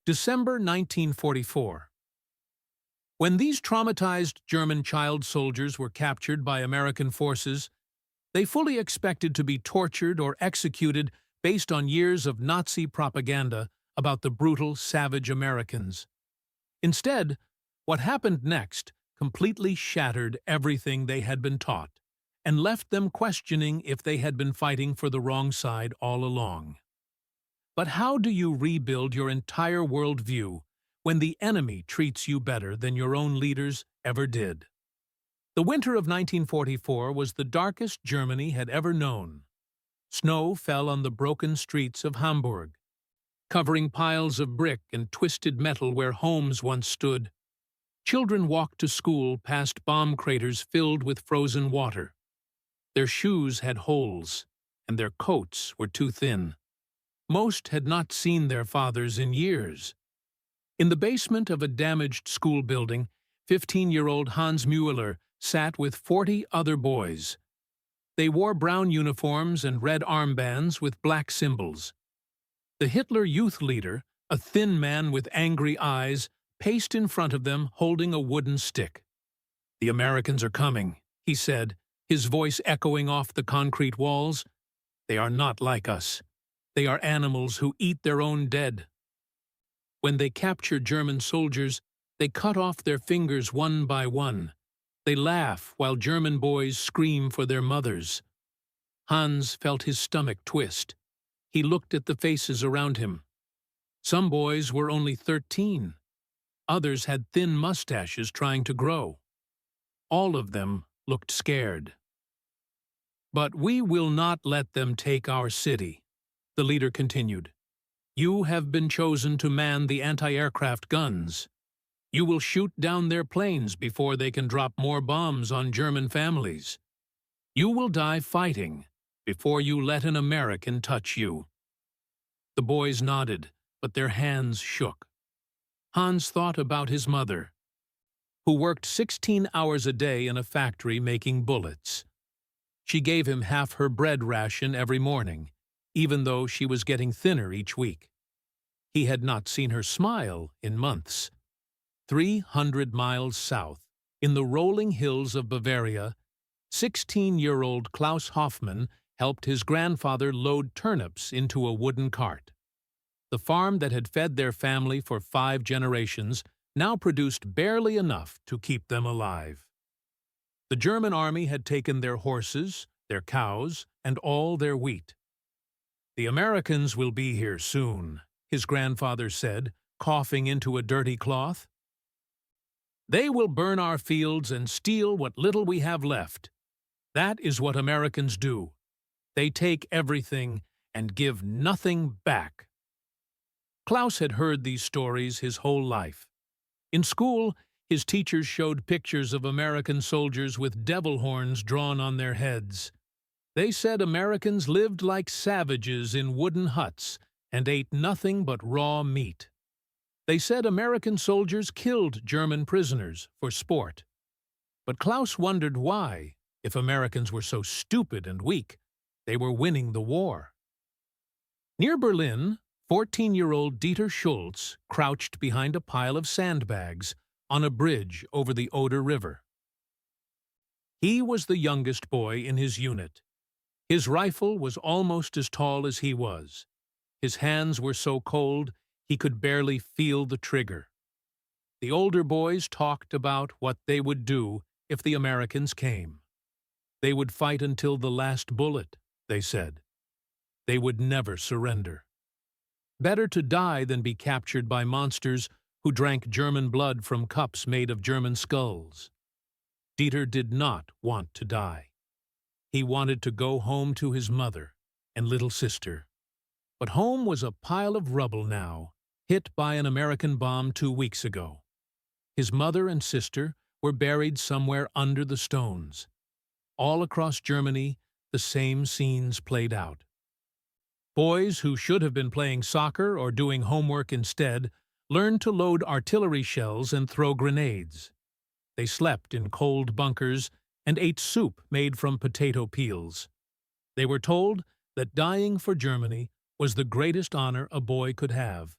December 1944. When these traumatized German child soldiers were captured by American forces, they fully expected to be tortured or executed based on years of Nazi propaganda about the brutal, savage Americans. Instead, what happened next completely shattered everything they had been taught and left them questioning if they had been fighting for the wrong side all along. But how do you rebuild your entire worldview when the enemy treats you better than your own leaders ever did? The winter of 1944 was the darkest Germany had ever known. Snow fell on the broken streets of Hamburg, covering piles of brick and twisted metal where homes once stood. Children walked to school past bomb craters filled with frozen water. Their shoes had holes, and their coats were too thin. Most had not seen their fathers in years. In the basement of a damaged school building, 15-year-old Hans Müller sat with 40 other boys. They wore brown uniforms and red armbands with black symbols. The Hitler youth leader, a thin man with angry eyes, paced in front of them holding a wooden stick. "The Americans are coming," he said, his voice echoing off the concrete walls. "They are not like us. They are animals who eat their own dead." When they capture German soldiers, they cut off their fingers one by one. They laugh while German boys scream for their mothers. Hans felt his stomach twist. He looked at the faces around him. Some boys were only 13. Others had thin mustaches trying to grow. All of them looked scared. "But we will not let them take our city," the leader continued. "You have been chosen to man the anti-aircraft guns. You will shoot down their planes before they can drop more bombs on German families. You will die fighting before you let an American touch you." The boys nodded, but their hands shook. Hans thought about his mother, who worked 16 hours a day in a factory making bullets. She gave him half her bread ration every morning, even though she was getting thinner each week. He had not seen her smile in months. 300 miles south, in the rolling hills of Bavaria, 16-year-old Klaus Hoffmann helped his grandfather load turnips into a wooden cart. The farm that had fed their family for 5 generations now produced barely enough to keep them alive. The German army had taken their horses, their cows, and all their wheat. "The Americans will be here soon," his grandfather said, coughing into a dirty cloth. "They will burn our fields and steal what little we have left. That is what Americans do. They take everything and give nothing back." Klaus had heard these stories his whole life. In school, his teachers showed pictures of American soldiers with devil horns drawn on their heads. They said Americans lived like savages in wooden huts and ate nothing but raw meat. They said American soldiers killed German prisoners for sport. But Klaus wondered why, if Americans were so stupid and weak, they were winning the war. Near Berlin, 14-year-old Dieter Schultz crouched behind a pile of sandbags on a bridge over the Oder River. He was the youngest boy in his unit. His rifle was almost as tall as he was. His hands were so cold he could barely feel the trigger. The older boys talked about what they would do if the Americans came. They would fight until the last bullet, they said. They would never surrender. Better to die than be captured by monsters who drank German blood from cups made of German skulls. Dieter did not want to die. He wanted to go home to his mother and little sister. But home was a pile of rubble now, hit by an American bomb 2 weeks ago. His mother and sister were buried somewhere under the stones. All across Germany, the same scenes played out. Boys who should have been playing soccer or doing homework instead learned to load artillery shells and throw grenades. They slept in cold bunkers and ate soup made from potato peels. They were told that dying for Germany was the greatest honor a boy could have.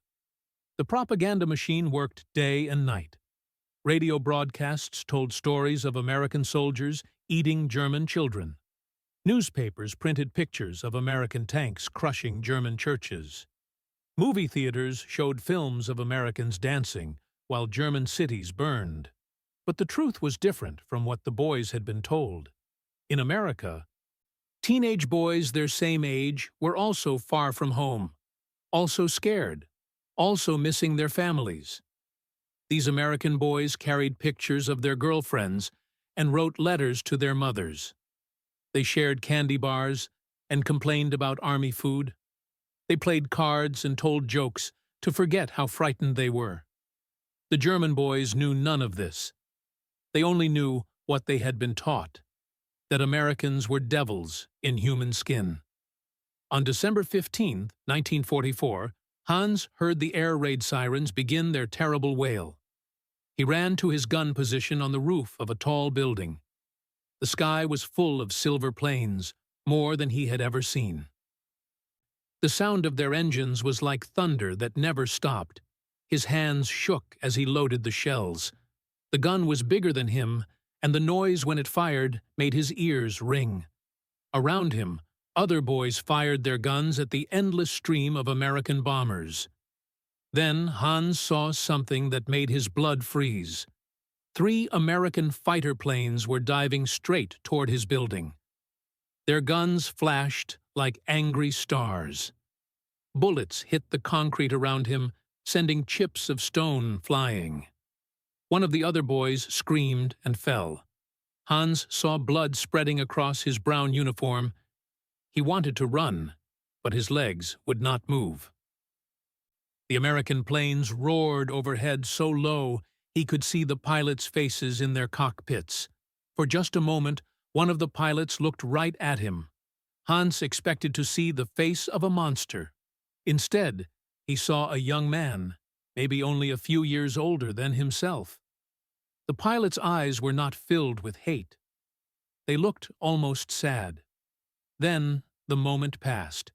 The propaganda machine worked day and night. Radio broadcasts told stories of American soldiers eating German children. Newspapers printed pictures of American tanks crushing German churches. Movie theaters showed films of Americans dancing while German cities burned. But the truth was different from what the boys had been told. In America, teenage boys their same age were also far from home, also scared, also missing their families. These American boys carried pictures of their girlfriends and wrote letters to their mothers. They shared candy bars and complained about army food. They played cards and told jokes to forget how frightened they were. The German boys knew none of this. They only knew what they had been taught, that Americans were devils in human skin. On December 15, 1944, Hans heard the air raid sirens begin their terrible wail. He ran to his gun position on the roof of a tall building. The sky was full of silver planes, more than he had ever seen. The sound of their engines was like thunder that never stopped. His hands shook as he loaded the shells. The gun was bigger than him, and the noise when it fired made his ears ring. Around him, other boys fired their guns at the endless stream of American bombers. Then Hans saw something that made his blood freeze. 3 American fighter planes were diving straight toward his building. Their guns flashed like angry stars. Bullets hit the concrete around him, sending chips of stone flying. One of the other boys screamed and fell. Hans saw blood spreading across his brown uniform. He wanted to run, but his legs would not move. The American planes roared overhead so low he could see the pilots' faces in their cockpits. For just a moment, one of the pilots looked right at him. Hans expected to see the face of a monster. Instead, he saw a young man, maybe only a few years older than himself. The pilot's eyes were not filled with hate. They looked almost sad. Then the moment passed.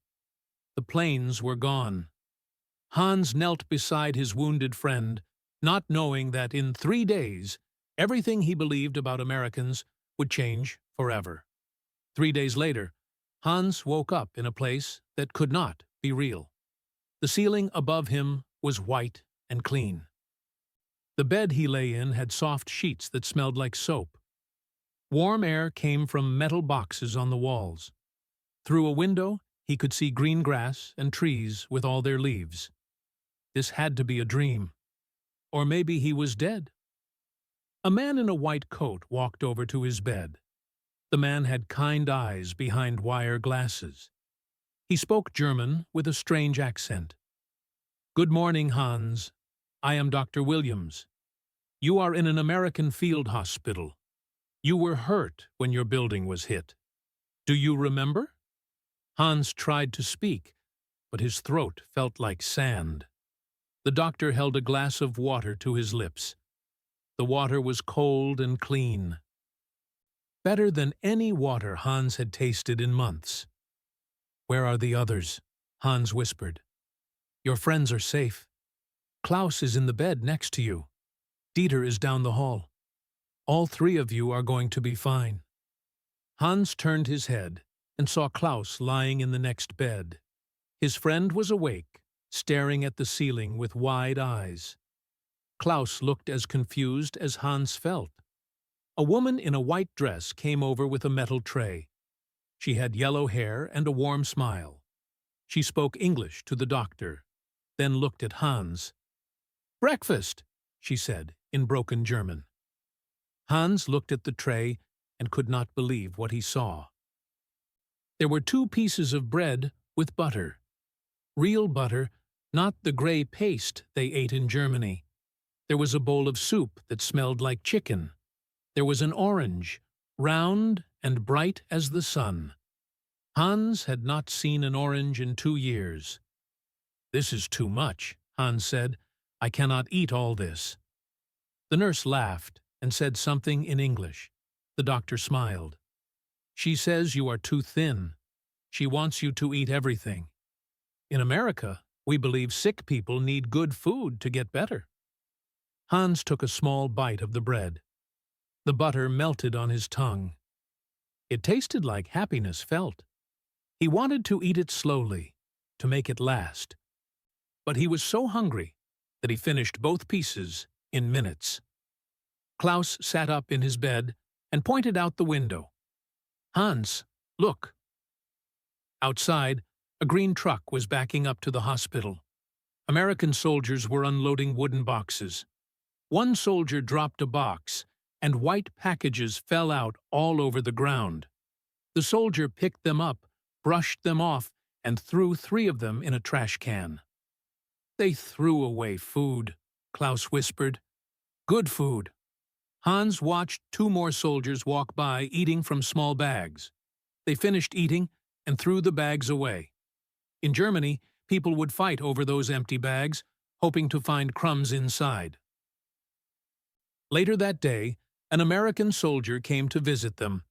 The planes were gone. Hans knelt beside his wounded friend, not knowing that in 3 days, everything he believed about Americans would change forever. 3 days later, Hans woke up in a place that could not be real. The ceiling above him was white and clean. The bed he lay in had soft sheets that smelled like soap. Warm air came from metal boxes on the walls. Through a window, he could see green grass and trees with all their leaves. This had to be a dream. Or maybe he was dead. A man in a white coat walked over to his bed. The man had kind eyes behind wire glasses. He spoke German with a strange accent. "Good morning, Hans. I am Dr. Williams. You are in an American field hospital. You were hurt when your building was hit. Do you remember?" Hans tried to speak, but his throat felt like sand. The doctor held a glass of water to his lips. The water was cold and clean. Better than any water Hans had tasted in months. "Where are the others?" Hans whispered. "Your friends are safe. Klaus is in the bed next to you. Dieter is down the hall. All 3 of you are going to be fine." Hans turned his head and saw Klaus lying in the next bed. His friend was awake, staring at the ceiling with wide eyes. Klaus looked as confused as Hans felt. A woman in a white dress came over with a metal tray. She had yellow hair and a warm smile. She spoke English to the doctor, then looked at Hans. "Breakfast," she said in broken German. Hans looked at the tray and could not believe what he saw. There were 2 pieces of bread with butter. Real butter, not the gray paste they ate in Germany. There was a bowl of soup that smelled like chicken. There was an orange, round and bright as the sun. Hans had not seen an orange in 2 years. "This is too much," Hans said. "I cannot eat all this." The nurse laughed and said something in English. The doctor smiled. "She says you are too thin. She wants you to eat everything. In America, We believe sick people need good food to get better. Hans took a small bite of the bread. The butter melted on his tongue. It tasted like happiness felt. He wanted to eat it slowly, to make it last. But he was so hungry that he finished both pieces in minutes. Klaus sat up in his bed and pointed out the window. "Hans, look." Outside, a green truck was backing up to the hospital. American soldiers were unloading wooden boxes. One soldier dropped a box, and white packages fell out all over the ground. The soldier picked them up, brushed them off, and threw 3 of them in a trash can. "They threw away food," Klaus whispered. "Good food." Hans watched 2 more soldiers walk by, eating from small bags. They finished eating and threw the bags away. In Germany, people would fight over those empty bags, hoping to find crumbs inside. Later that day, an American soldier came to visit them.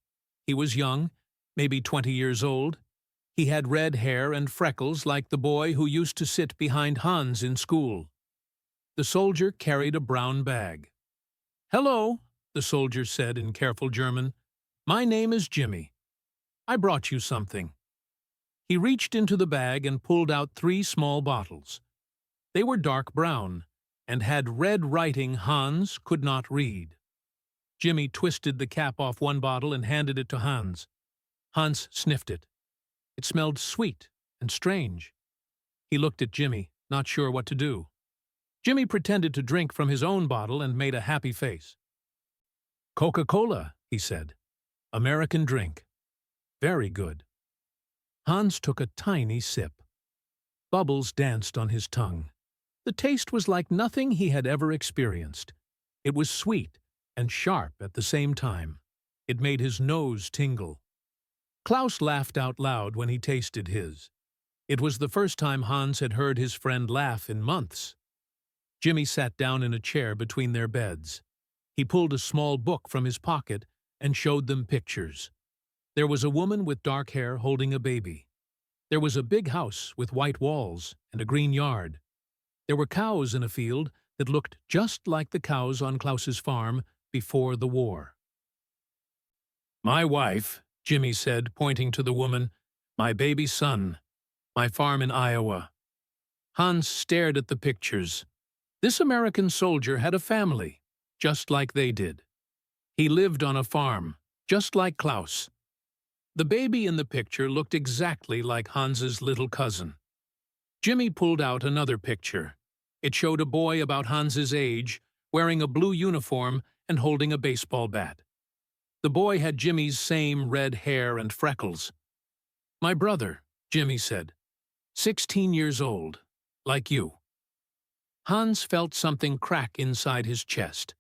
He was young, maybe 20 years old. He had red hair and freckles like the boy who used to sit behind Hans in school. The soldier carried a brown bag. "Hello," the soldier said in careful German. "My name is Jimmy. I brought you something." He reached into the bag and pulled out 3 small bottles. They were dark brown and had red writing Hans could not read. Jimmy twisted the cap off one bottle and handed it to Hans. Hans sniffed it. It smelled sweet and strange. He looked at Jimmy, not sure what to do. Jimmy pretended to drink from his own bottle and made a happy face. "Coca-Cola," he said. "American drink. Very good." Hans took a tiny sip. Bubbles danced on his tongue. The taste was like nothing he had ever experienced. It was sweet and sharp at the same time. It made his nose tingle. Klaus laughed out loud when he tasted his. It was the first time Hans had heard his friend laugh in months. Jimmy sat down in a chair between their beds. He pulled a small book from his pocket and showed them pictures. There was a woman with dark hair holding a baby. There was a big house with white walls and a green yard. There were cows in a field that looked just like the cows on Klaus's farm before the war. "My wife," Jimmy said, pointing to the woman, "my baby son, my farm in Iowa." Hans stared at the pictures. This American soldier had a family, just like they did. He lived on a farm, just like Klaus. The baby in the picture looked exactly like Hans's little cousin. Jimmy pulled out another picture. It showed a boy about Hans's age, wearing a blue uniform and holding a baseball bat. The boy had Jimmy's same red hair and freckles. "My brother," Jimmy said. 16 years old, like you." Hans felt something crack inside his chest.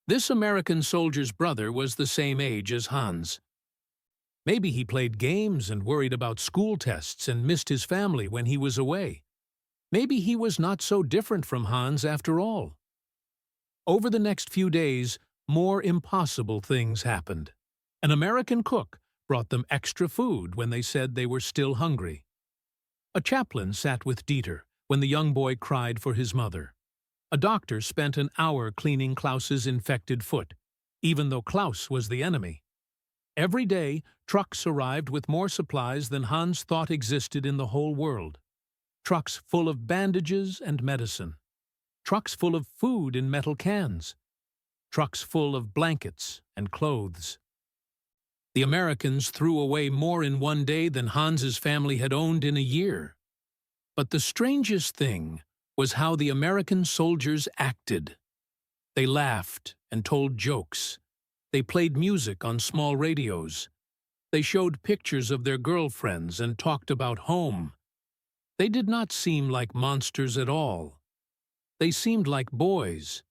This American soldier's brother was the same age as Hans. Maybe he played games and worried about school tests and missed his family when he was away. Maybe he was not so different from Hans after all. Over the next few days, more impossible things happened. An American cook brought them extra food when they said they were still hungry. A chaplain sat with Dieter when the young boy cried for his mother. A doctor spent an hour cleaning Klaus's infected foot, even though Klaus was the enemy. Every day, trucks arrived with more supplies than Hans thought existed in the whole world. Trucks full of bandages and medicine. Trucks full of food in metal cans. Trucks full of blankets and clothes. The Americans threw away more in one day than Hans's family had owned in a year. But the strangest thing was how the American soldiers acted. They laughed and told jokes. They played music on small radios. They showed pictures of their girlfriends and talked about home. They did not seem like monsters at all. They seemed like boys,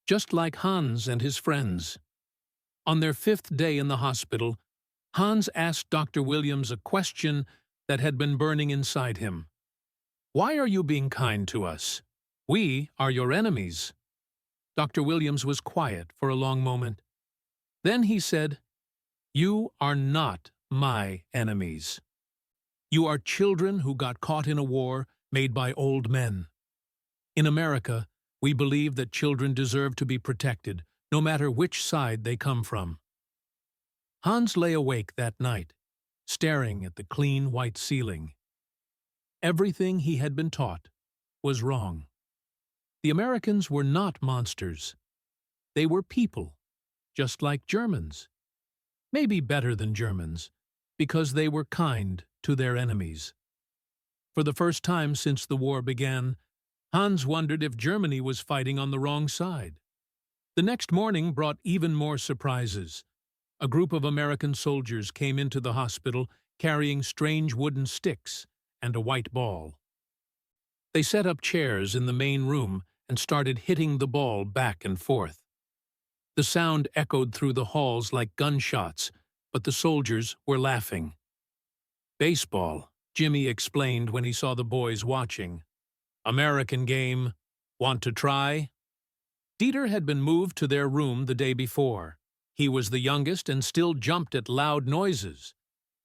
just like Hans and his friends. On their 5th day in the hospital, Hans asked Dr. Williams a question that had been burning inside him. "Why are you being kind to us? We are your enemies." Dr. Williams was quiet for a long moment. Then he said, "You are not my enemies. You are children who got caught in a war made by old men. In America, we believe that children deserve to be protected, no matter which side they come from. Hans lay awake that night, staring at the clean white ceiling. Everything he had been taught was wrong. The Americans were not monsters. They were people, just like Germans. Maybe better than Germans, because they were kind to their enemies. For the first time since the war began, Hans wondered if Germany was fighting on the wrong side. The next morning brought even more surprises. A group of American soldiers came into the hospital carrying strange wooden sticks and a white ball. They set up chairs in the main room and started hitting the ball back and forth. The sound echoed through the halls like gunshots, but the soldiers were laughing. "Baseball," Jimmy explained when he saw the boys watching. "American game. Want to try?" Dieter had been moved to their room the day before. He was the youngest and still jumped at loud noises.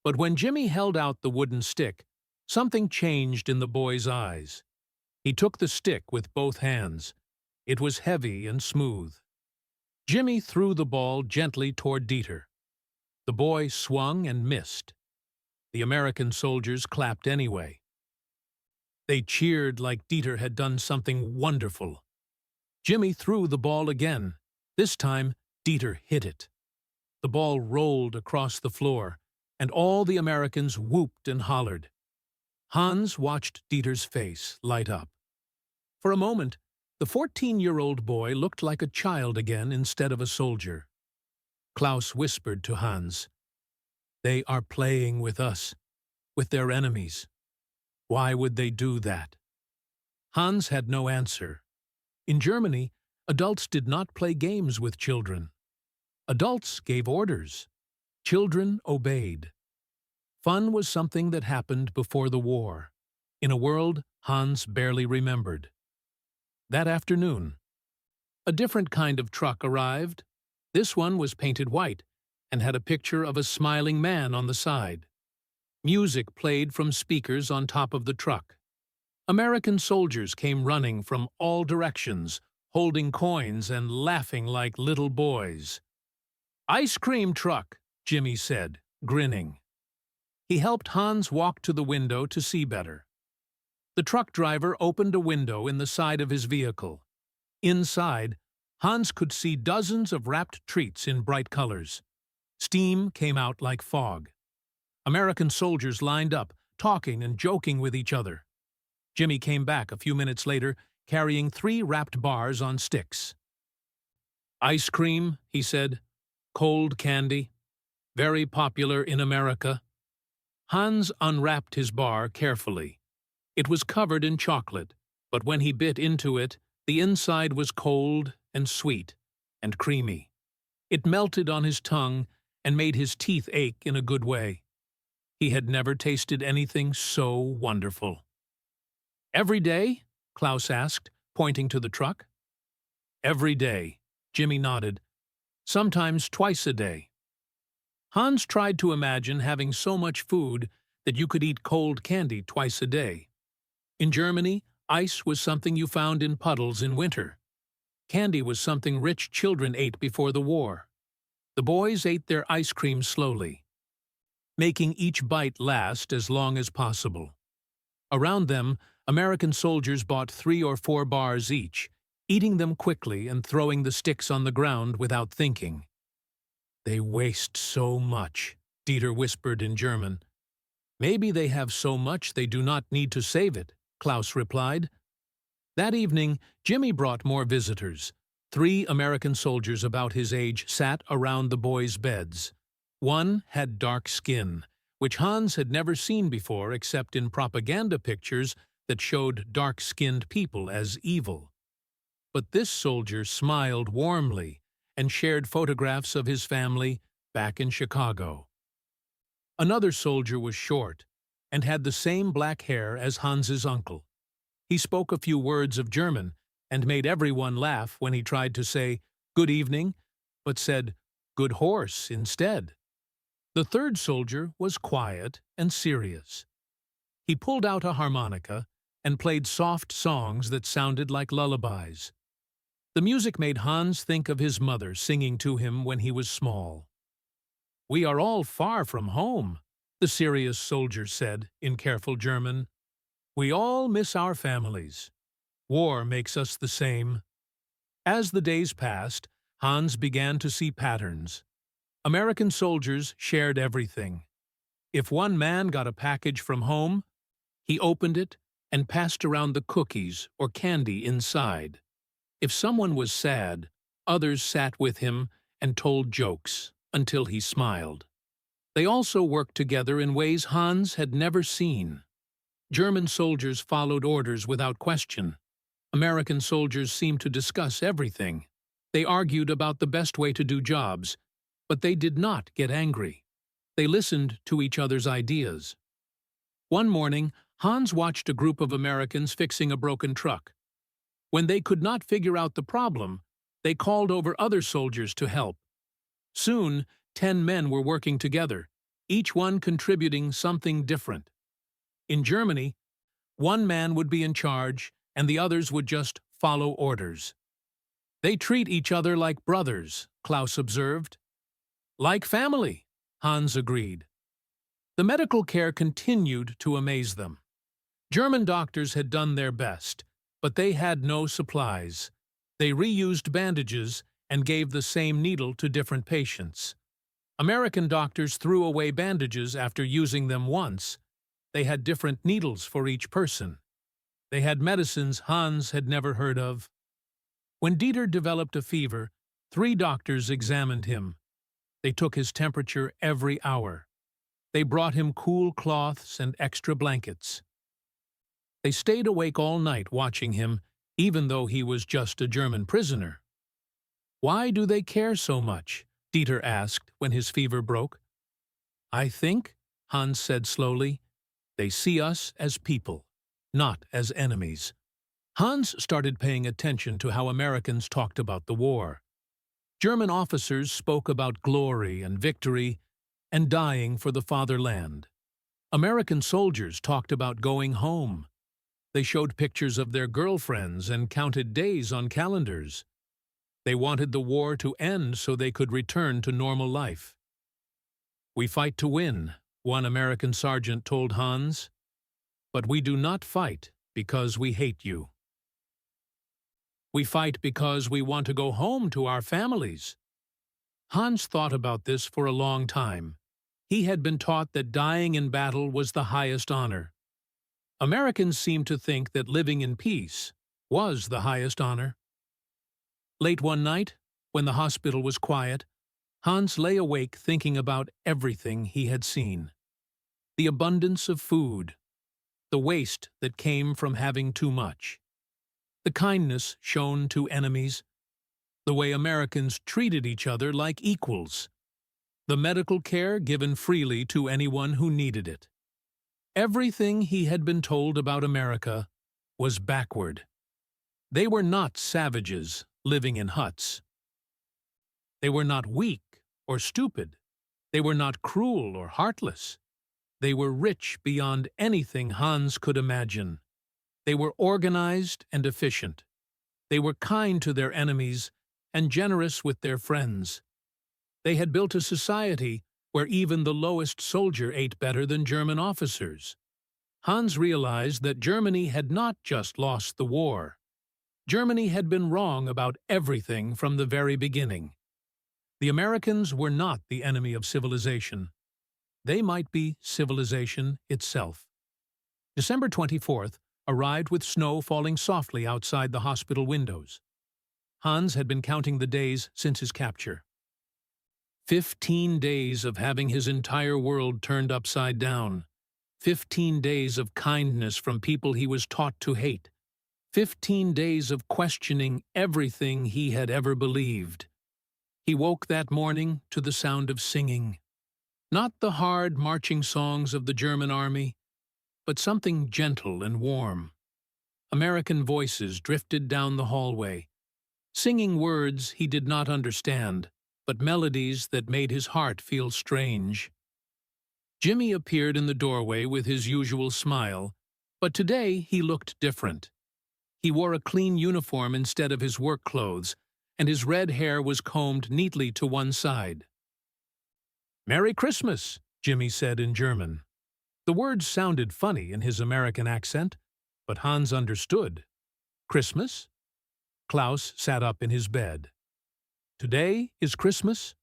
But when Jimmy held out the wooden stick, something changed in the boy's eyes. He took the stick with both hands. It was heavy and smooth. Jimmy threw the ball gently toward Dieter. The boy swung and missed. The American soldiers clapped anyway. They cheered like Dieter had done something wonderful. Jimmy threw the ball again. This time, Dieter hit it. The ball rolled across the floor, and all the Americans whooped and hollered. Hans watched Dieter's face light up. For a moment, the 14-year-old boy looked like a child again instead of a soldier. Klaus whispered to Hans, "They are playing with us, with their enemies. Why would they do that?" Hans had no answer. In Germany, adults did not play games with children. Adults gave orders. Children obeyed. Fun was something that happened before the war, in a world Hans barely remembered. That afternoon, a different kind of truck arrived. This one was painted white and had a picture of a smiling man on the side. Music played from speakers on top of the truck. American soldiers came running from all directions, holding coins and laughing like little boys. "Ice cream truck," Jimmy said, grinning. He helped Hans walk to the window to see better. The truck driver opened a window in the side of his vehicle. Inside, Hans could see dozens of wrapped treats in bright colors. Steam came out like fog. American soldiers lined up, talking and joking with each other. Jimmy came back a few minutes later, carrying 3 wrapped bars on sticks. "Ice cream," he said. "Cold candy. Very popular in America." Hans unwrapped his bar carefully. It was covered in chocolate, but when he bit into it, the inside was cold and sweet and creamy. It melted on his tongue and made his teeth ache in a good way. He had never tasted anything so wonderful. "Every day?" Klaus asked, pointing to the truck. "Every day," Jimmy nodded. "Sometimes twice a day." Hans tried to imagine having so much food that you could eat cold candy twice a day. In Germany, ice was something you found in puddles in winter. Candy was something rich children ate before the war. The boys ate their ice cream slowly, making each bite last as long as possible. Around them, American soldiers bought 3 or 4 bars each, eating them quickly and throwing the sticks on the ground without thinking. "They waste so much," Dieter whispered in German. "Maybe they have so much they do not need to save it," Klaus replied. That evening, Jimmy brought more visitors. 3 American soldiers about his age sat around the boys' beds. One had dark skin, which Hans had never seen before except in propaganda pictures that showed dark-skinned people as evil. But this soldier smiled warmly and shared photographs of his family back in Chicago. Another soldier was short and had the same black hair as Hans's uncle. He spoke a few words of German and made everyone laugh when he tried to say "good evening," but said "good horse" instead. The third soldier was quiet and serious. He pulled out a harmonica and played soft songs that sounded like lullabies. The music made Hans think of his mother singing to him when he was small. "We are all far from home," the serious soldier said in careful German. "We all miss our families. War makes us the same." As the days passed, Hans began to see patterns. American soldiers shared everything. If one man got a package from home, he opened it and passed around the cookies or candy inside. If someone was sad, others sat with him and told jokes until he smiled. They also worked together in ways Hans had never seen. German soldiers followed orders without question. American soldiers seemed to discuss everything. They argued about the best way to do jobs, but they did not get angry. They listened to each other's ideas. One morning, Hans watched a group of Americans fixing a broken truck. When they could not figure out the problem, they called over other soldiers to help. Soon, 10 men were working together, each one contributing something different. In Germany, one man would be in charge, and the others would just follow orders. "They treat each other like brothers," Klaus observed. "Like family," Hans agreed. The medical care continued to amaze them. German doctors had done their best, but they had no supplies. They reused bandages and gave the same needle to different patients. American doctors threw away bandages after using them once. They had different needles for each person. They had medicines Hans had never heard of. When Dieter developed a fever, 3 doctors examined him. They took his temperature every hour. They brought him cool cloths and extra blankets. They stayed awake all night watching him, even though he was just a German prisoner. "Why do they care so much?" Dieter asked when his fever broke. "I think," Hans said slowly, "they see us as people, not as enemies." Hans started paying attention to how Americans talked about the war. German officers spoke about glory and victory and dying for the fatherland. American soldiers talked about going home. They showed pictures of their girlfriends and counted days on calendars. They wanted the war to end so they could return to normal life. "We fight to win," one American sergeant told Hans. "But we do not fight because we hate you. We fight because we want to go home to our families." Hans thought about this for a long time. He had been taught that dying in battle was the highest honor. Americans seemed to think that living in peace was the highest honor. Late one night, when the hospital was quiet, Hans lay awake thinking about everything he had seen. The abundance of food, the waste that came from having too much, the kindness shown to enemies, the way Americans treated each other like equals, the medical care given freely to anyone who needed it. Everything he had been told about America was backward. They were not savages living in huts. They were not weak or stupid. They were not cruel or heartless. They were rich beyond anything Hans could imagine. They were organized and efficient. They were kind to their enemies and generous with their friends. They had built a society where even the lowest soldier ate better than German officers. Hans realized that Germany had not just lost the war. Germany had been wrong about everything from the very beginning. The Americans were not the enemy of civilization. They might be civilization itself. December 24th arrived with snow falling softly outside the hospital windows. Hans had been counting the days since his capture. 15 days of having his entire world turned upside down. 15 days of kindness from people he was taught to hate. 15 days of questioning everything he had ever believed. He woke that morning to the sound of singing. Not the hard marching songs of the German army, but something gentle and warm. American voices drifted down the hallway, singing words he did not understand, but melodies that made his heart feel strange. Jimmy appeared in the doorway with his usual smile, But today he looked different. He wore a clean uniform instead of his work clothes, and his red hair was combed neatly to one side. "Merry Christmas," Jimmy said in German. The words sounded funny in his American accent, but Hans understood. Christmas? Klaus sat up in his bed. Today is Christmas?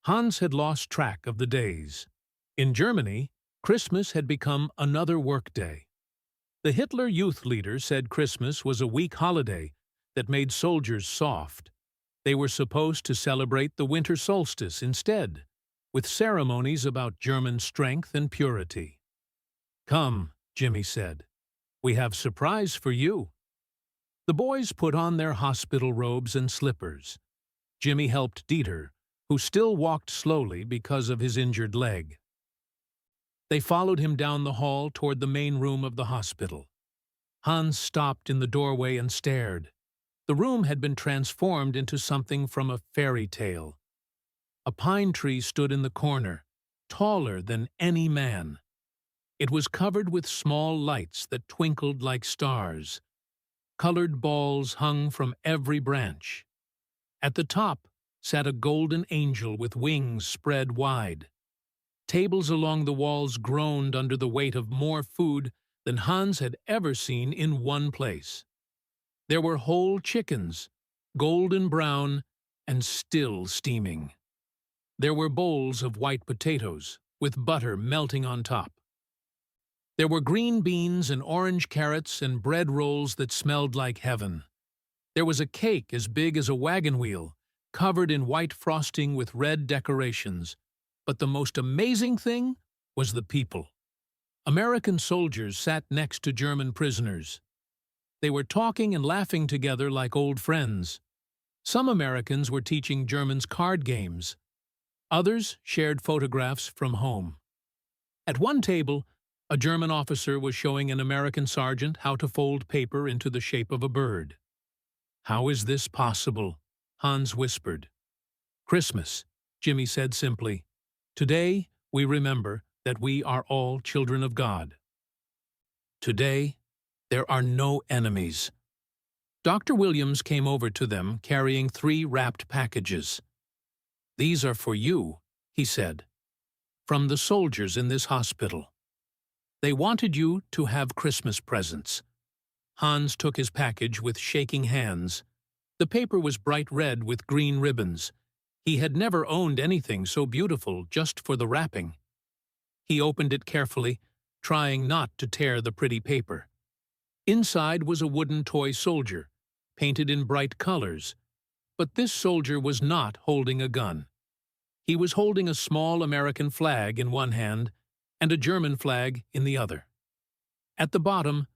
Hans had lost track of the days. In Germany, Christmas had become another workday. The Hitler youth leader said Christmas was a weak holiday that made soldiers soft. They were supposed to celebrate the winter solstice instead, with ceremonies about German strength and purity. "Come," Jimmy said. "We have surprise for you." The boys put on their hospital robes and slippers. Jimmy helped Dieter, who still walked slowly because of his injured leg. They followed him down the hall toward the main room of the hospital. Hans stopped in the doorway and stared. The room had been transformed into something from a fairy tale. A pine tree stood in the corner, taller than any man. It was covered with small lights that twinkled like stars. Colored balls hung from every branch. At the top sat a golden angel with wings spread wide. Tables along the walls groaned under the weight of more food than Hans had ever seen in one place. There were whole chickens, golden brown and still steaming. There were bowls of white potatoes, with butter melting on top. There were green beans and orange carrots and bread rolls that smelled like heaven. There was a cake as big as a wagon wheel, covered in white frosting with red decorations. But the most amazing thing was the people. American soldiers sat next to German prisoners. They were talking and laughing together like old friends. Some Americans were teaching Germans card games. Others shared photographs from home. At one table, a German officer was showing an American sergeant how to fold paper into the shape of a bird. "How is this possible?" Hans whispered. "Christmas," Jimmy said simply. "Today, we remember that we are all children of God. Today, there are no enemies." Dr. Williams came over to them carrying 3 wrapped packages. "These are for you," he said, "from the soldiers in this hospital. They wanted you to have Christmas presents." Hans took his package with shaking hands. The paper was bright red with green ribbons. He had never owned anything so beautiful just for the wrapping. He opened it carefully, trying not to tear the pretty paper. Inside was a wooden toy soldier, painted in bright colors. But this soldier was not holding a gun. He was holding a small American flag in one hand and a German flag in the other. At the bottom,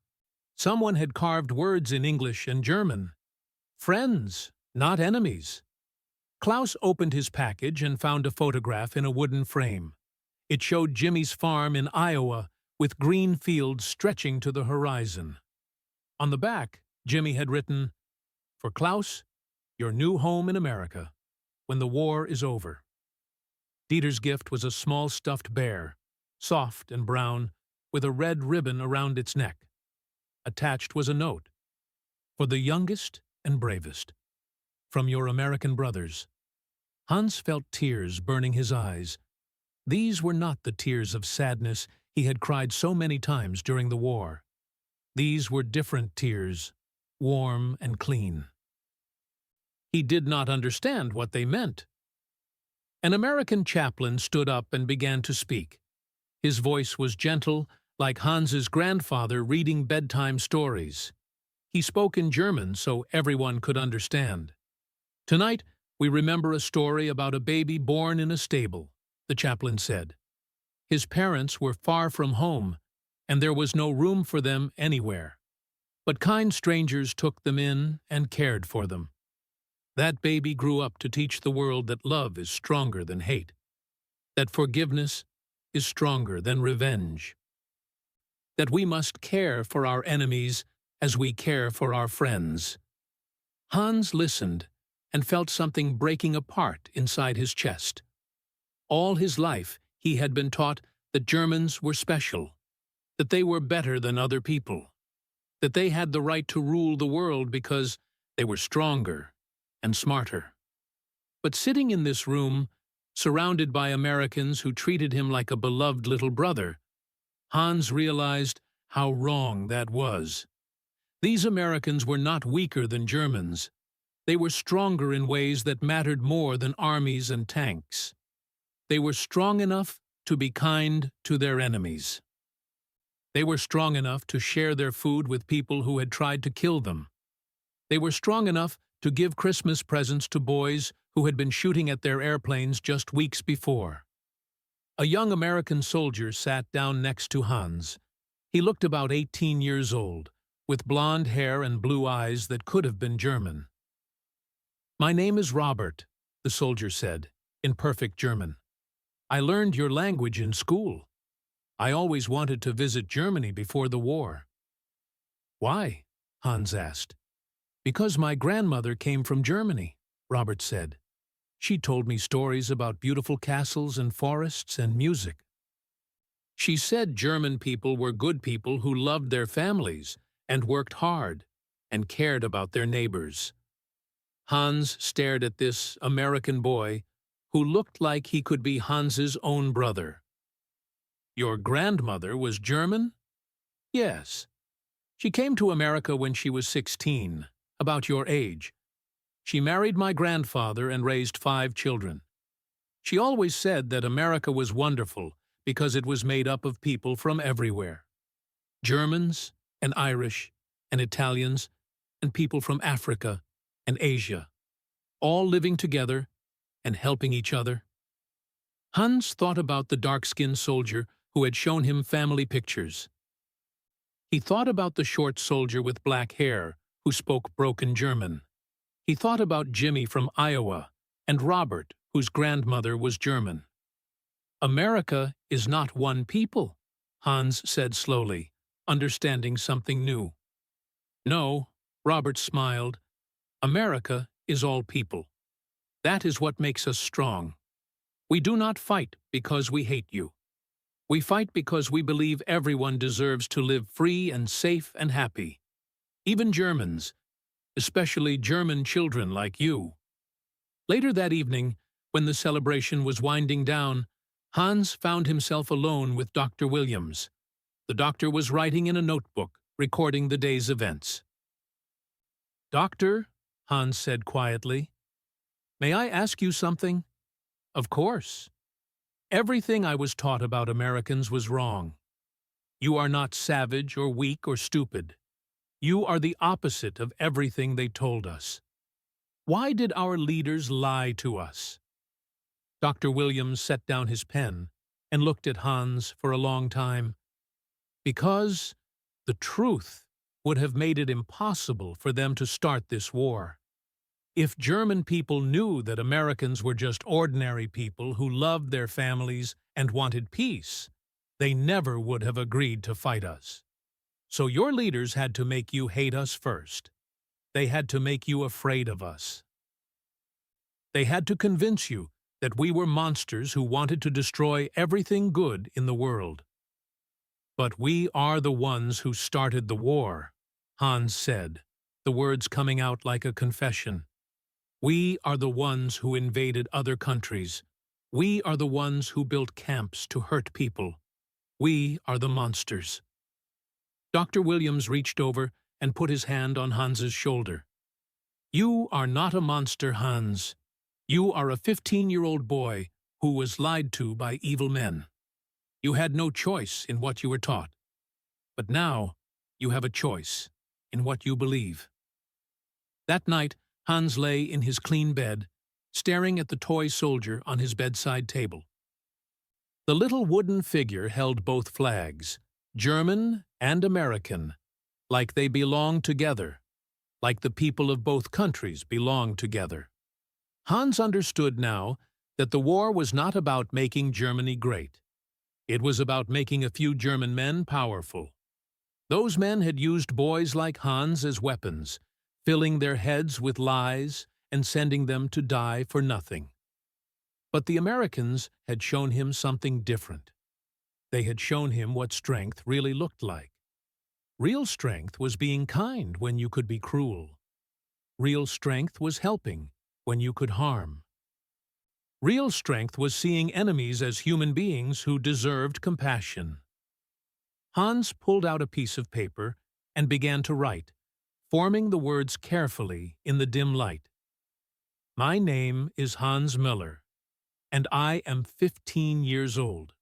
someone had carved words in English and German. "Friends, not enemies." Klaus opened his package and found a photograph in a wooden frame. It showed Jimmy's farm in Iowa with green fields stretching to the horizon. On the back, Jimmy had written, "For Klaus, your new home in America, when the war is over." Dieter's gift was a small stuffed bear, soft and brown, with a red ribbon around its neck. Attached was a note, "For the youngest and bravest, from your American brothers." Hans felt tears burning his eyes. These were not the tears of sadness he had cried so many times during the war. These were different tears, warm and clean. He did not understand what they meant. An American chaplain stood up and began to speak. His voice was gentle, like Hans's grandfather reading bedtime stories. He spoke in German so everyone could understand. "Tonight, we remember a story about a baby born in a stable," the chaplain said. "His parents were far from home, and there was no room for them anywhere. But kind strangers took them in and cared for them. That baby grew up to teach the world that love is stronger than hate, that forgiveness is stronger than revenge, that we must care for our enemies as we care for our friends." Hans listened and felt something breaking apart inside his chest. All his life, he had been taught that Germans were special, that they were better than other people, that they had the right to rule the world because they were stronger and smarter. But sitting in this room, surrounded by Americans who treated him like a beloved little brother, Hans realized how wrong that was. These Americans were not weaker than Germans. They were stronger in ways that mattered more than armies and tanks. They were strong enough to be kind to their enemies. They were strong enough to share their food with people who had tried to kill them. They were strong enough to give Christmas presents to boys who had been shooting at their airplanes just weeks before. A young American soldier sat down next to Hans. He looked about 18 years old, with blonde hair and blue eyes that could have been German. "My name is Robert," the soldier said, in perfect German. "I learned your language in school. I always wanted to visit Germany before the war." "Why?" Hans asked. "Because my grandmother came from Germany," Robert said. "She told me stories about beautiful castles and forests and music. She said German people were good people who loved their families and worked hard and cared about their neighbors." Hans stared at this American boy who looked like he could be Hans's own brother. "Your grandmother was German?" "Yes. She came to America when she was 16, about your age. She married my grandfather and raised 5 children. She always said that America was wonderful because it was made up of people from everywhere. Germans and Irish and Italians and people from Africa and Asia, all living together and helping each other." Hans thought about the dark-skinned soldier who had shown him family pictures. He thought about the short soldier with black hair who spoke broken German. He thought about Jimmy from Iowa and Robert, whose grandmother was German. "America is not one people," Hans said slowly, understanding something new. "No," Robert smiled. "America is all people. That is what makes us strong. We do not fight because we hate you. We fight because we believe everyone deserves to live free and safe and happy. Even Germans, especially German children like you." Later that evening, when the celebration was winding down, Hans found himself alone with Dr. Williams. The doctor was writing in a notebook, recording the day's events. "Doctor," Hans said quietly, "may I ask you something?" "Of course." "Everything I was taught about Americans was wrong. You are not savage or weak or stupid. You are the opposite of everything they told us. Why did our leaders lie to us?" Dr. Williams set down his pen and looked at Hans for a long time. "Because the truth would have made it impossible for them to start this war. If German people knew that Americans were just ordinary people who loved their families and wanted peace, they never would have agreed to fight us. So your leaders had to make you hate us first. They had to make you afraid of us. They had to convince you that we were monsters who wanted to destroy everything good in the world. But we are the ones who started the war," Hans said, the words coming out like a confession. "We are the ones who invaded other countries. We are the ones who built camps to hurt people. We are the monsters." Dr. Williams reached over and put his hand on Hans's shoulder. "You are not a monster, Hans. You are a 15-year-old boy who was lied to by evil men. You had no choice in what you were taught. But now you have a choice in what you believe." That night, Hans lay in his clean bed, staring at the toy soldier on his bedside table. The little wooden figure held both flags, German and American, like they belonged together, like the people of both countries belonged together. Hans understood now that the war was not about making Germany great. It was about making a few German men powerful. Those men had used boys like Hans as weapons, filling their heads with lies and sending them to die for nothing. But the Americans had shown him something different. They had shown him what strength really looked like. Real strength was being kind when you could be cruel. Real strength was helping when you could harm. Real strength was seeing enemies as human beings who deserved compassion. Hans pulled out a piece of paper and began to write, forming the words carefully in the dim light. My name is Hans Miller, and I am 15 years old.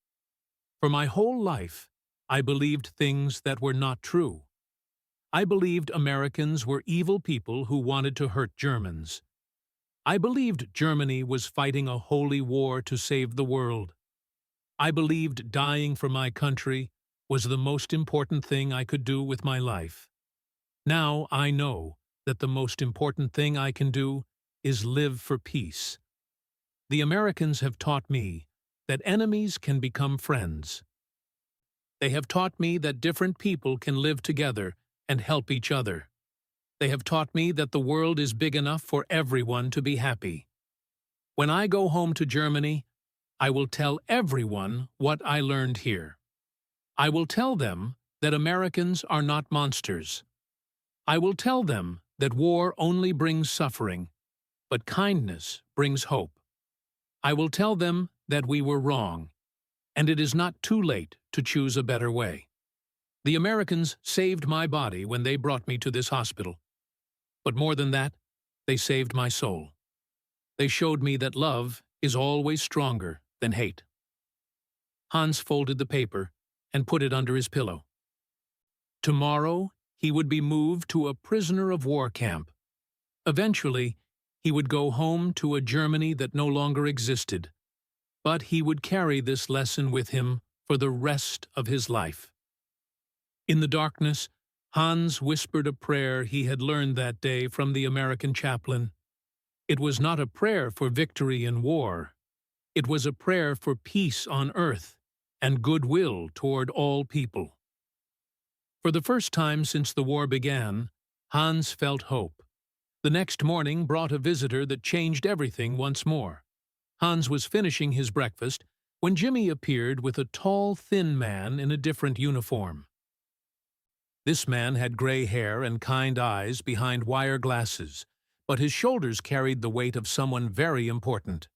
For my whole life, I believed things that were not true. I believed Americans were evil people who wanted to hurt Germans. I believed Germany was fighting a holy war to save the world. I believed dying for my country was the most important thing I could do with my life. Now I know that the most important thing I can do is live for peace. The Americans have taught me that enemies can become friends. They have taught me that different people can live together and help each other. They have taught me that the world is big enough for everyone to be happy. When I go home to Germany, I will tell everyone what I learned here. I will tell them that Americans are not monsters. I will tell them that war only brings suffering, but kindness brings hope. I will tell them that we were wrong, and it is not too late to choose a better way. The Americans saved my body when they brought me to this hospital. But more than that, they saved my soul. They showed me that love is always stronger than hate. Hans folded the paper and put it under his pillow. Tomorrow, he would be moved to a prisoner of war camp. Eventually, he would go home to a Germany that no longer existed. But he would carry this lesson with him for the rest of his life. In the darkness, Hans whispered a prayer he had learned that day from the American chaplain. It was not a prayer for victory in war. It was a prayer for peace on earth and goodwill toward all people. For the first time since the war began, Hans felt hope. The next morning brought a visitor that changed everything once more. Hans was finishing his breakfast when Jimmy appeared with a tall, thin man in a different uniform. This man had gray hair and kind eyes behind wire glasses, but his shoulders carried the weight of someone very important.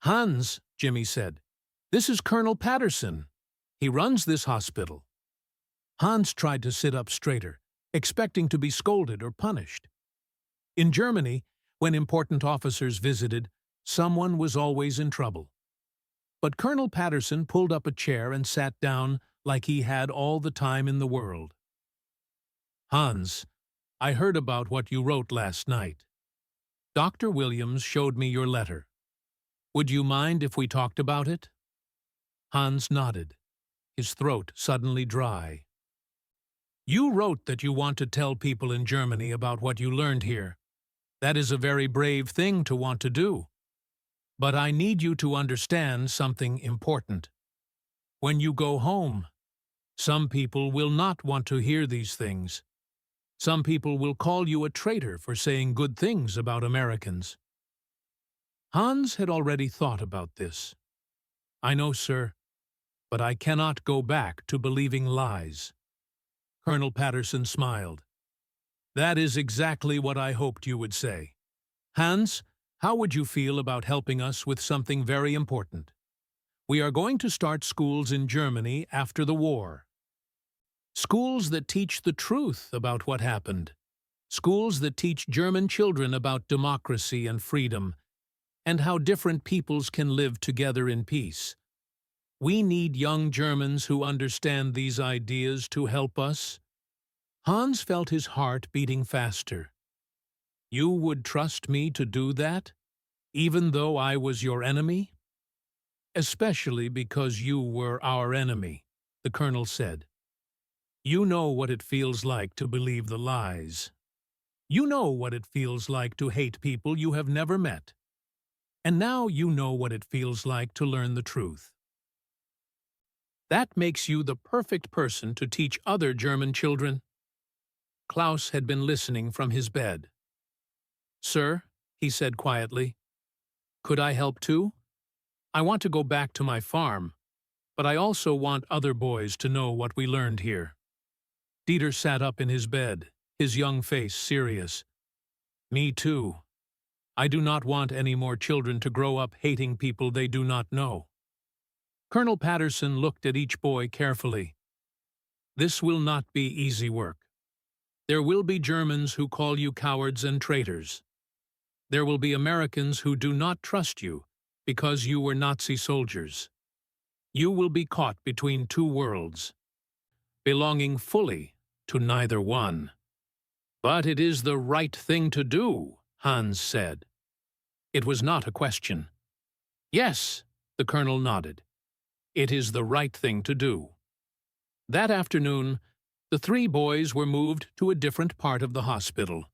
Hans, Jimmy said, this is Colonel Patterson. He runs this hospital. Hans tried to sit up straighter, expecting to be scolded or punished. In Germany, when important officers visited, someone was always in trouble. But Colonel Patterson pulled up a chair and sat down like he had all the time in the world. Hans, I heard about what you wrote last night. Dr. Williams showed me your letter. Would you mind if we talked about it? Hans nodded, his throat suddenly dry. You wrote that you want to tell people in Germany about what you learned here. That is a very brave thing to want to do. But I need you to understand something important. When you go home, some people will not want to hear these things. Some people will call you a traitor for saying good things about Americans. Hans had already thought about this. I know, sir, but I cannot go back to believing lies. Colonel Patterson smiled. That is exactly what I hoped you would say. Hans, how would you feel about helping us with something very important? We are going to start schools in Germany after the war. Schools that teach the truth about what happened. Schools that teach German children about democracy and freedom, and how different peoples can live together in peace. We need young Germans who understand these ideas to help us. Hans felt his heart beating faster. You would trust me to do that, even though I was your enemy? Especially because you were our enemy, the colonel said. You know what it feels like to believe the lies. You know what it feels like to hate people you have never met. And now you know what it feels like to learn the truth. That makes you the perfect person to teach other German children. Klaus had been listening from his bed. Sir, he said quietly, could I help too? I want to go back to my farm. but I also want other boys to know what we learned here. Dieter sat up in his bed, his young face serious. Me too. I do not want any more children to grow up hating people they do not know. Colonel Patterson looked at each boy carefully. This will not be easy work. There will be Germans who call you cowards and traitors. There will be Americans who do not trust you because you were Nazi soldiers. You will be caught between two worlds, belonging fully to neither one. But it is the right thing to do, Hans said. It was not a question. Yes, the colonel nodded. It is the right thing to do. That afternoon, the three boys were moved to a different part of the hospital.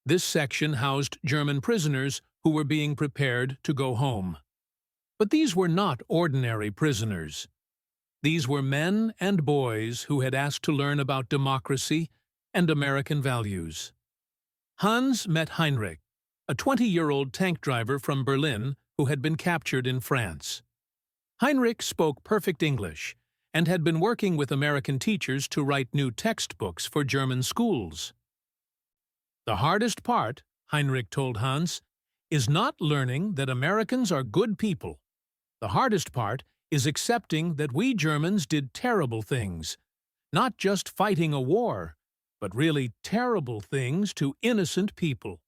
This section housed German prisoners who were being prepared to go home. But these were not ordinary prisoners. These were men and boys who had asked to learn about democracy and American values. Hans met Heinrich, a 20-year-old tank driver from Berlin who had been captured in France. Heinrich spoke perfect English and had been working with American teachers to write new textbooks for German schools. The hardest part, Heinrich told Hans, is not learning that Americans are good people. The hardest part is accepting that we Germans did terrible things, not just fighting a war, but really terrible things to innocent people.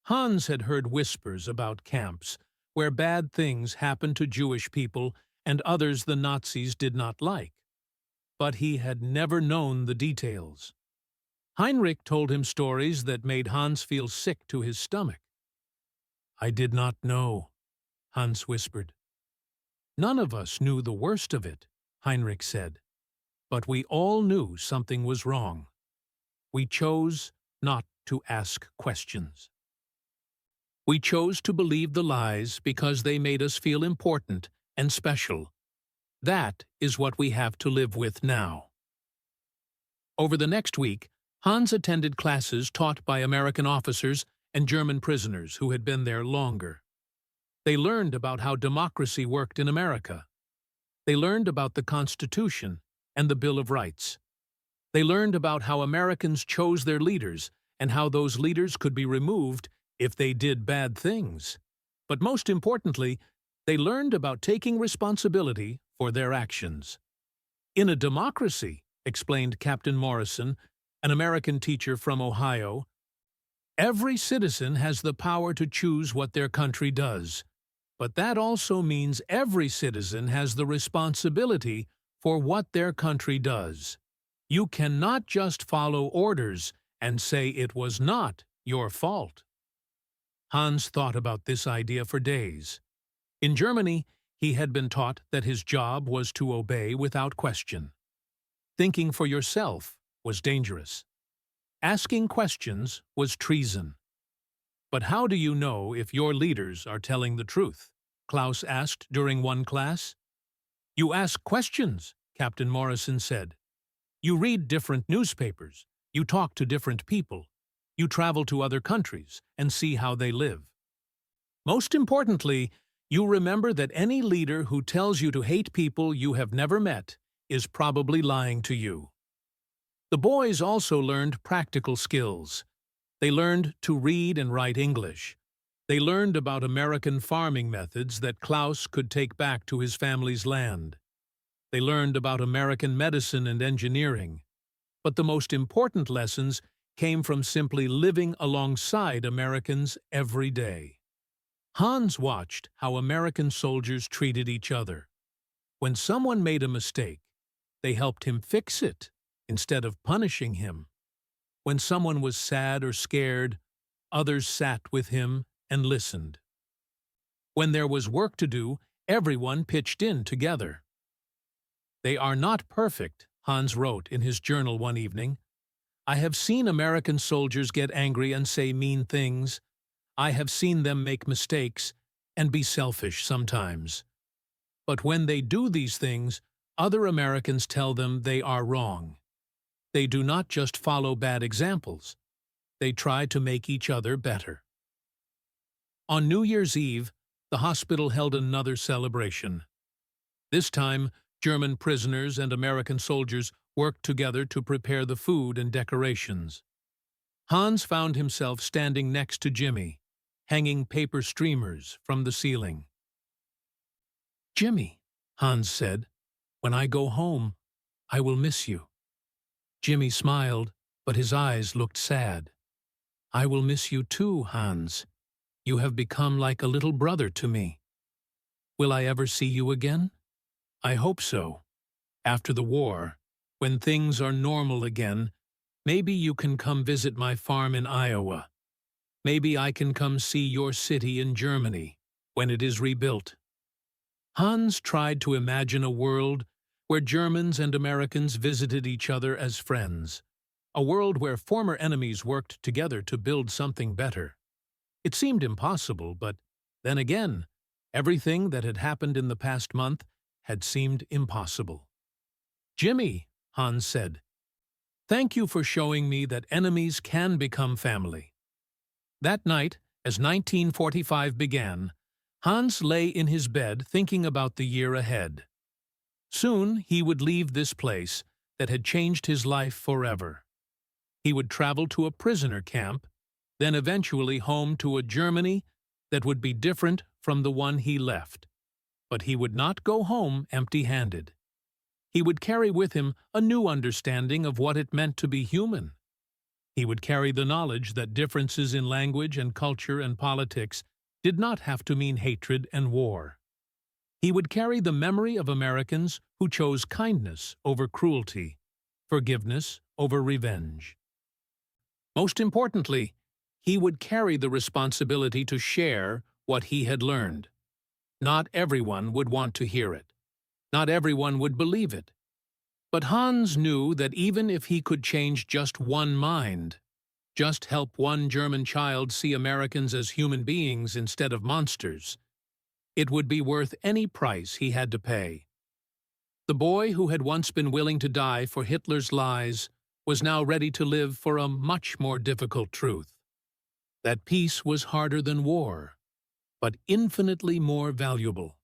Hans had heard whispers about camps where bad things happened to Jewish people and others the Nazis did not like, but he had never known the details. Heinrich told him stories that made Hans feel sick to his stomach. I did not know, Hans whispered. None of us knew the worst of it, Heinrich said, but we all knew something was wrong. We chose not to ask questions. We chose to believe the lies because they made us feel important and special. That is what we have to live with now. Over the next week, Hans attended classes taught by American officers and German prisoners who had been there longer. They learned about how democracy worked in America. They learned about the Constitution and the Bill of Rights. They learned about how Americans chose their leaders and how those leaders could be removed if they did bad things. But most importantly, they learned about taking responsibility for their actions. In a democracy, explained Captain Morrison, an American teacher from Ohio, every citizen has the power to choose what their country does. But that also means every citizen has the responsibility for what their country does. You cannot just follow orders and say it was not your fault. Hans thought about this idea for days. In Germany, he had been taught that his job was to obey without question. Thinking for yourself was dangerous. Asking questions was treason. But how do you know if your leaders are telling the truth? Klaus asked during one class. You ask questions, Captain Morrison said. You read different newspapers. You talk to different people. You travel to other countries and see how they live. Most importantly, you remember that any leader who tells you to hate people you have never met is probably lying to you. The boys also learned practical skills. They learned to read and write English. They learned about American farming methods that Klaus could take back to his family's land. They learned about American medicine and engineering. But the most important lessons came from simply living alongside Americans every day. Hans watched how American soldiers treated each other. When someone made a mistake, they helped him fix it instead of punishing him. When someone was sad or scared, others sat with him and listened. When there was work to do, everyone pitched in together. They are not perfect, Hans wrote in his journal one evening. I have seen American soldiers get angry and say mean things. I have seen them make mistakes and be selfish sometimes. But when they do these things, other Americans tell them they are wrong. They do not just follow bad examples. They try to make each other better. On New Year's Eve, the hospital held another celebration. This time, German prisoners and American soldiers worked together to prepare the food and decorations. Hans found himself standing next to Jimmy, hanging paper streamers from the ceiling. "Jimmy," Hans said, "when I go home, I will miss you." Jimmy smiled, but his eyes looked sad. "I will miss you too, Hans. You have become like a little brother to me. Will I ever see you again?" "I hope so. After the war, when things are normal again, maybe you can come visit my farm in Iowa. Maybe I can come see your city in Germany when it is rebuilt." Hans tried to imagine a world where Germans and Americans visited each other as friends, a world where former enemies worked together to build something better. It seemed impossible, but then again, everything that had happened in the past month had seemed impossible. "Jimmy," Hans said, "thank you for showing me that enemies can become family." That night, as 1945 began, Hans lay in his bed thinking about the year ahead. Soon he would leave this place that had changed his life forever. He would travel to a prisoner camp, then eventually home to a Germany that would be different from the one he left. But he would not go home empty-handed. He would carry with him a new understanding of what it meant to be human. He would carry the knowledge that differences in language and culture and politics did not have to mean hatred and war. He would carry the memory of Americans who chose kindness over cruelty, forgiveness over revenge. Most importantly, he would carry the responsibility to share what he had learned. Not everyone would want to hear it. Not everyone would believe it. But Hans knew that even if he could change just one mind, just help one German child see Americans as human beings instead of monsters, it would be worth any price he had to pay. The boy who had once been willing to die for Hitler's lies was now ready to live for a much more difficult truth: that peace was harder than war, but infinitely more valuable.